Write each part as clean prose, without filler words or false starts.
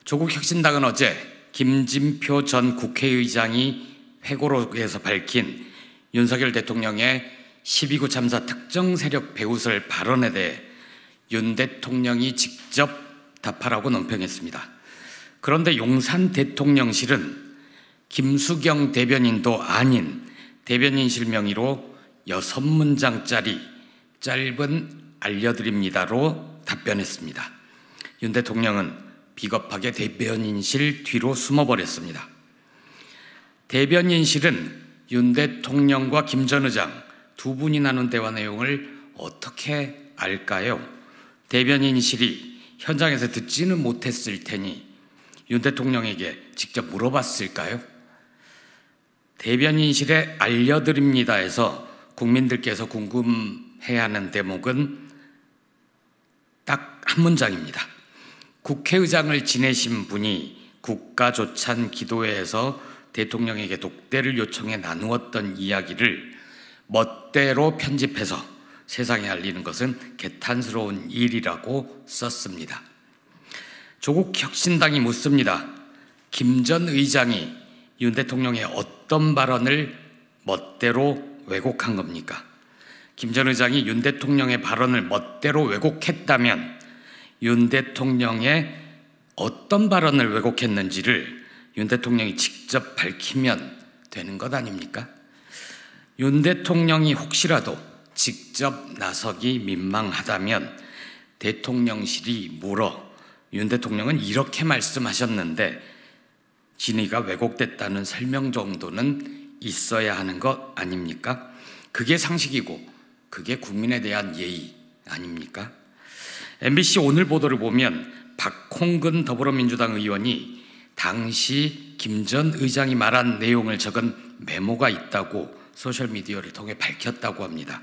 조국혁신당은 어제 김진표 전 국회의장이 회고록에서 밝힌 윤석열 대통령의 12구 참사 특정 세력 배후설 발언에 대해 윤 대통령이 직접 답하라고 논평했습니다. 그런데 용산 대통령실은 김수경 대변인도 아닌 대변인실 명의로 6문장짜리 짧은 알려드립니다로 답변했습니다. 윤 대통령은 비겁하게 대변인실 뒤로 숨어버렸습니다. 대변인실은 윤 대통령과 김 전 의장 두 분이 나눈 대화 내용을 어떻게 알까요? 대변인실이 현장에서 듣지는 못했을 테니 윤 대통령에게 직접 물어봤을까요? 대변인실에 알려드립니다에서 국민들께서 궁금해하는 대목은 딱 한 문장입니다. 국회의장을 지내신 분이 국가조찬 기도회에서 대통령에게 독대를 요청해 나누었던 이야기를 멋대로 편집해서 세상에 알리는 것은 개탄스러운 일이라고 썼습니다. 조국혁신당이 묻습니다. 김 전 의장이 윤 대통령의 어떤 발언을 멋대로 왜곡한 겁니까? 김 전 의장이 윤 대통령의 발언을 멋대로 왜곡했다면 윤 대통령의 어떤 발언을 왜곡했는지를 윤 대통령이 직접 밝히면 되는 것 아닙니까? 윤 대통령이 혹시라도 직접 나서기 민망하다면 대통령실이 물어 윤 대통령은 이렇게 말씀하셨는데 진위가 왜곡됐다는 설명 정도는 있어야 하는 것 아닙니까? 그게 상식이고 그게 국민에 대한 예의 아닙니까? MBC 오늘 보도를 보면 박홍근 더불어민주당 의원이 당시 김 전 의장이 말한 내용을 적은 메모가 있다고 소셜미디어를 통해 밝혔다고 합니다.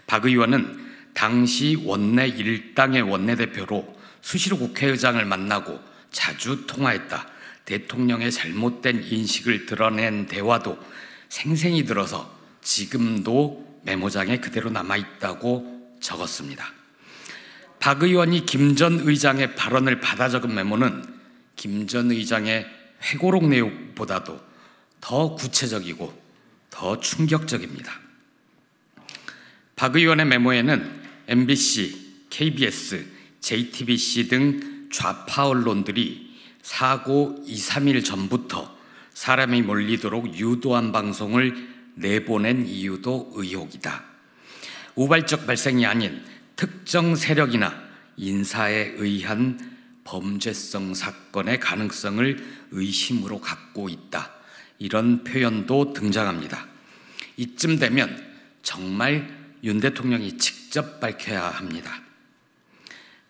박 의원은 당시 원내 일당의 원내대표로 수시로 국회의장을 만나고 자주 통화했다. 대통령의 잘못된 인식을 드러낸 대화도 생생히 들어서 지금도 메모장에 그대로 남아있다고 적었습니다. 박 의원이 김 전 의장의 발언을 받아 적은 메모는 김 전 의장의 회고록 내용보다도 더 구체적이고 더 충격적입니다. 박 의원의 메모에는 MBC, KBS, JTBC 등 좌파 언론들이 사고 2, 3일 전부터 사람이 몰리도록 유도한 방송을 내보낸 이유도 의혹이다. 우발적 발생이 아닌 특정 세력이나 인사에 의한 범죄성 사건의 가능성을 의심으로 갖고 있다. 이런 표현도 등장합니다. 이쯤 되면 정말 윤 대통령이 직접 밝혀야 합니다.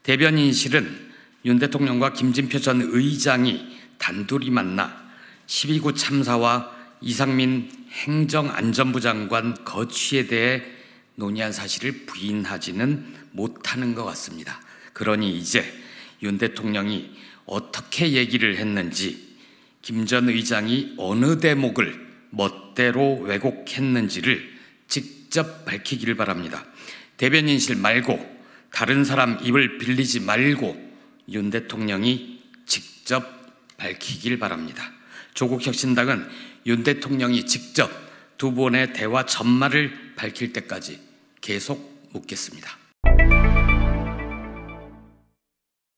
대변인실은 윤 대통령과 김진표 전 의장이 단둘이 만나 12구 참사와 이상민 행정안전부 장관 거취에 대해 논의한 사실을 부인하지는 못하는 것 같습니다. 그러니 이제 윤 대통령이 어떻게 얘기를 했는지, 김 전 의장이 어느 대목을 멋대로 왜곡했는지를 직접 밝히기를 바랍니다. 대변인실 말고 다른 사람 입을 빌리지 말고 윤 대통령이 직접 밝히길 바랍니다. 조국혁신당은 윤 대통령이 직접 두 번의 대화 전말을 밝힐 때까지 계속 묻겠습니다.